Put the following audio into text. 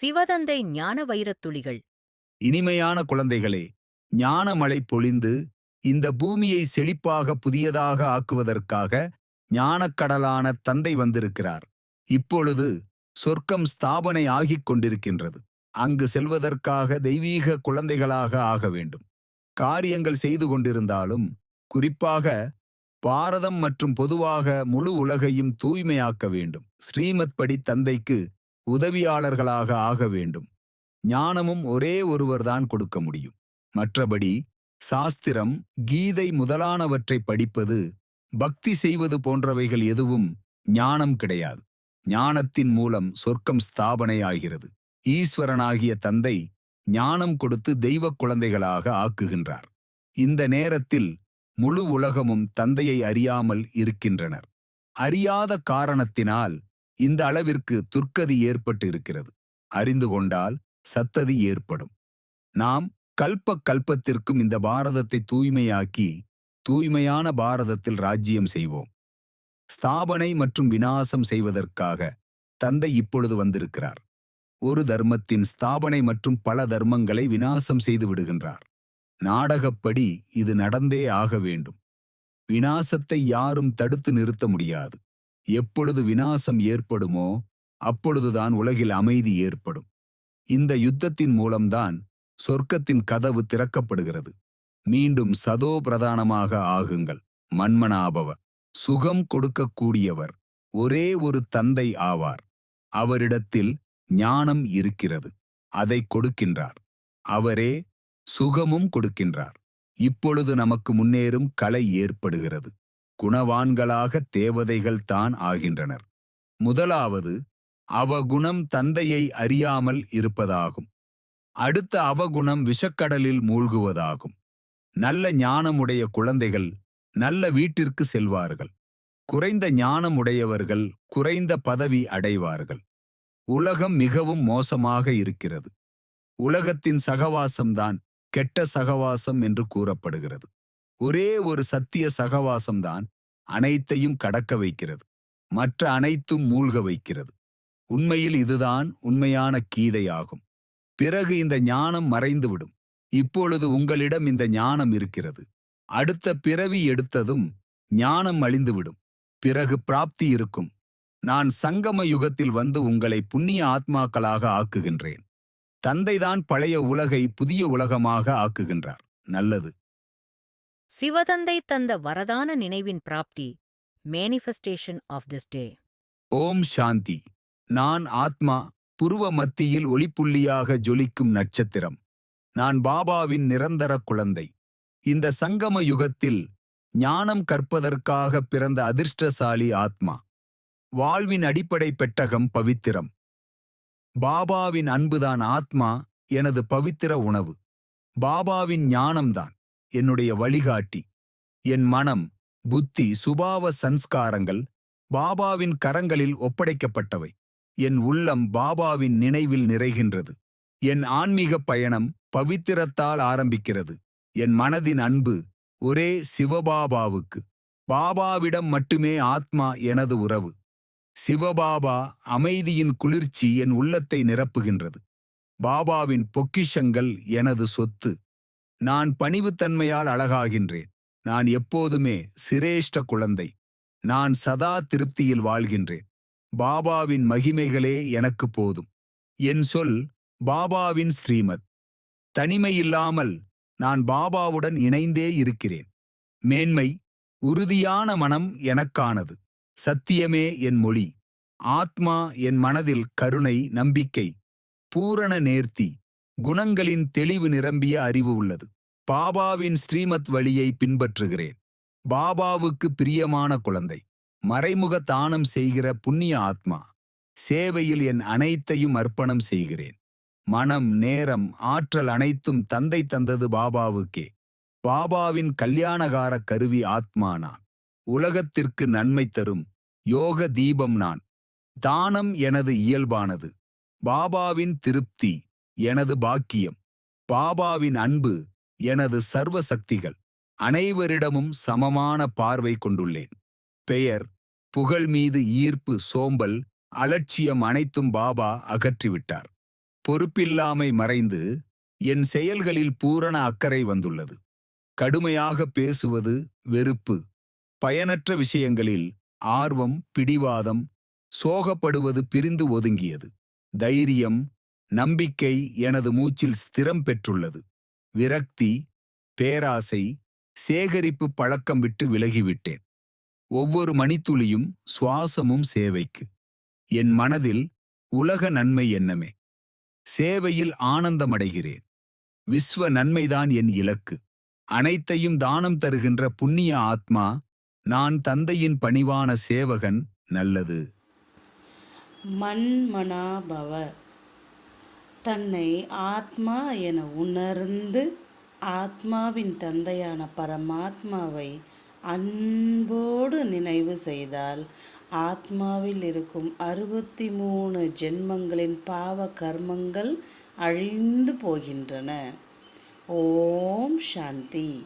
சிவதந்தை ஞான வைரத்துளிகள். இனிமையான குழந்தைகளே, ஞானமழை பொழிந்து இந்த பூமியை செழிப்பாக புதியதாக ஆக்குவதற்காக ஞானக்கடலான தந்தை வந்திருக்கிறார். இப்பொழுது சொர்க்கம் ஸ்தாபனை ஆகிக் கொண்டிருக்கின்றது. அங்கு செல்வதற்காக தெய்வீக குழந்தைகளாக ஆக வேண்டும். காரியங்கள் செய்து கொண்டிருந்தாலும், குறிப்பாக பாரதம் மற்றும் பொதுவாக முழு உலகையும் தூய்மையாக்க வேண்டும். ஸ்ரீமத் படி தந்தைக்கு உதவியாளர்களாக ஆக வேண்டும். ஞானமும் ஒரே ஒருவர்தான் கொடுக்க முடியும். மற்றபடி சாஸ்திரம், கீதை முதலானவற்றை படிப்பது, பக்தி செய்வது போன்றவைகள் எதுவும் ஞானம் கிடையாது. ஞானத்தின் மூலம் சொர்க்கம் ஸ்தாபனை ஆகிறது. ஈஸ்வரனாகிய தந்தை ஞானம் கொடுத்து தெய்வக் குழந்தைகளாக ஆக்குகின்றார். இந்த நேரத்தில் முழு உலகமும் தந்தையை அறியாமல் இருக்கின்றனர். அறியாத காரணத்தினால் இந்த அளவிற்கு துர்க்கதி ஏற்பட்டு இருக்கிறது. அறிந்து கொண்டால் சத்ததி ஏற்படும். நாம் கல்ப கல்பத்திற்கும் இந்த பாரதத்தை தூய்மையாக்கி தூய்மையான பாரதத்தில் ராஜ்யம் செய்வோம். ஸ்தாபனை மற்றும் விநாசம் செய்வதற்காக தந்தை இப்பொழுது வந்திருக்கிறார். ஒரு தர்மத்தின் ஸ்தாபனை மற்றும் பல தர்மங்களை விநாசம் செய்து விடுகின்றார். நாடகப்படி இது நடந்தே ஆக வேண்டும். விநாசத்தை யாரும் தடுத்து நிறுத்த முடியாது. எப்பொழுது விநாசம் ஏற்படுமோ அப்பொழுதுதான் உலகில் அமைதி ஏற்படும். இந்த யுத்தத்தின் மூலம்தான் சொர்க்கத்தின் கதவு திறக்கப்படுகிறது. மீண்டும் சதோ பிரதானமாக ஆகுங்கள். மன்மனாபவ. சுகம் கொடுக்கக்கூடியவர் ஒரே ஒரு தந்தை ஆவார். அவரிடத்தில் ஞானம் இருக்கிறது. அதை கொடுக்கின்றார். அவரே சுகமும் கொடுக்கின்றார். இப்பொழுது நமக்கு முன்னேறும் கலை ஏற்படுகிறது. குணவான்களாக தேவதைகள் தான் ஆகின்றனர். முதலாவது அவகுணம் தந்தையை அறியாமல் இருப்பதாகும். அடுத்த அவகுணம் விஷக்கடலில் மூழ்குவதாகும். நல்ல ஞானமுடைய குழந்தைகள் நல்ல வீட்டிற்கு செல்வார்கள். குறைந்த ஞானமுடையவர்கள் குறைந்த பதவி அடைவார்கள். உலகம் மிகவும் மோசமாக இருக்கிறது. உலகத்தின் சகவாசம்தான் கெட்ட சகவாசம் என்று கூறப்படுகிறது. ஒரே ஒரு சத்திய சகவாசம்தான் அனைத்தையும் கடக்க வைக்கிறது. மற்ற அனைத்தும் மூழ்க வைக்கிறது. உண்மையில் இதுதான் உண்மையான கீதையாகும். பிறகு இந்த ஞானம் மறைந்துவிடும். இப்பொழுது உங்களிடம் இந்த ஞானம் இருக்கிறது. அடுத்த பிறவி எடுத்ததும் ஞானம் அழிந்துவிடும். பிறகு பிராப்தி இருக்கும். நான் சங்கம யுகத்தில் வந்து உங்களை புண்ணிய ஆத்மாக்களாக ஆக்குகின்றேன். தந்தைதான் பழைய உலகை புதிய உலகமாக ஆக்குகின்றார். நல்லது. சிவதந்தை தந்த வரதான நினைவின் பிராப்தி. Manifestation of this day. ஓம் சாந்தி. நான் ஆத்மா, புருவ மத்தியில் ஒளிப்புள்ளியாக ஜொலிக்கும் நட்சத்திரம். நான் பாபாவின் நிரந்தர குழந்தை. இந்த சங்கம யுகத்தில் ஞானம் கற்பதற்காக பிறந்த அதிர்ஷ்டசாலி ஆத்மா. வாழ்வின் அடிப்படை பெட்டகம் பவித்திரம். பாபாவின் அன்புதான் ஆத்மா, எனது பவித்திர உணவு. பாபாவின் ஞானம்தான் என்னுடைய வழிகாட்டி. என் மனம், புத்தி, சுபாவ சன்ஸ்காரங்கள் பாபாவின் கரங்களில் ஒப்படைக்கப்பட்டவை. என் உள்ளம் பாபாவின் நினைவில் நிறைகின்றது. என் ஆன்மீக பயணம் பவித்திரத்தால் ஆரம்பிக்கிறது. என் மனதின் அன்பு ஒரே சிவபாபாவுக்கு. பாபாவிடம் மட்டுமே ஆத்மா எனது உறவு. சிவபாபா அமைதியின் குளிர்ச்சி என் உள்ளத்தை நிரப்புகின்றது. பாபாவின் பொக்கிஷங்கள் எனது சொத்து. நான் பணிவுத்தன்மையால் அழகாகின்றேன். நான் எப்போதுமே சிரேஷ்ட குழந்தை. நான் சதா திருப்தியில் வாழ்கின்றேன். பாபாவின் மகிமைகளே எனக்கு போதும். என் சொல் பாபாவின் ஸ்ரீமத். தனிமையில்லாமல் நான் பாபாவுடன் இணைந்தே இருக்கிறேன். மேன்மை, உறுதியான மனம் எனக்கானது. சத்தியமே என் மொழி. ஆத்மா என் மனதில் கருணை, நம்பிக்கை, பூரண நேர்த்தி, குணங்களின் தெளிவு நிரம்பிய அறிவு உள்ளது. பாபாவின் ஸ்ரீமத் வழியை பின்பற்றுகிறேன். பாபாவுக்கு பிரியமான குழந்தை. மறைமுக தானம் செய்கிற புண்ணிய ஆத்மா. சேவையில் என் அனைத்தையும் அர்ப்பணம் செய்கிறேன். மனம், நேரம், ஆற்றல் அனைத்தும் தந்தை தந்தது பாபாவுக்கே. பாபாவின் கல்யாணகார கருவி ஆத்மா நான். உலகத்திற்கு நன்மை தரும் யோக தீபம் நான். தானம் எனது இயல்பானது. பாபாவின் திருப்தி எனது பாக்கியம். பாபாவின் அன்பு எனது சர்வ சக்திகள். அனைவரிடமும் சமமான பார்வை கொண்டுள்ளேன். பெயர், புகழ் மீது ஈர்ப்பு, சோம்பல், அலட்சியம் அனைத்தும் பாபா அகற்றிவிட்டார். பொறுப்பில்லாமை மறைந்து என் செயல்களில் பூரண அக்கறை வந்துள்ளது. கடுமையாக பேசுவது வெறுப்பு, பயனற்ற விஷயங்களில் ஆர்வம், பிடிவாதம், சோகப்படுவது பிரிந்து ஒதுங்கியது. தைரியம், நம்பிக்கை எனது மூச்சில் ஸ்திரம் பெற்றுள்ளது. விரக்தி, பேராசை, சேகரிப்பு பழக்கம் விட்டு விலகிவிட்டேன். ஒவ்வொரு மணித்துளியும் சுவாசமும் சேவைக்கு. என் மனதில் உலக நன்மை எண்ணமே. சேவையில் ஆனந்தமடைகிறேன். விஸ்வ நன்மைதான் என் இலக்கு. அனைத்தையும் தானம் தருகின்ற புண்ணிய ஆத்மா நான். தந்தையின் பணிவான சேவகன். நல்லது. மன்மனாபவ. தன்னை ஆத்மா என உணர்ந்து ஆத்மாவின் தந்தையான பரமாத்மாவை அன்போடு நினைவு செய்தால் ஆத்மாவில் இருக்கும் 63 ஜென்மங்களின் பாவ கர்மங்கள் அழிந்து போகின்றன. ஓம் சாந்தி.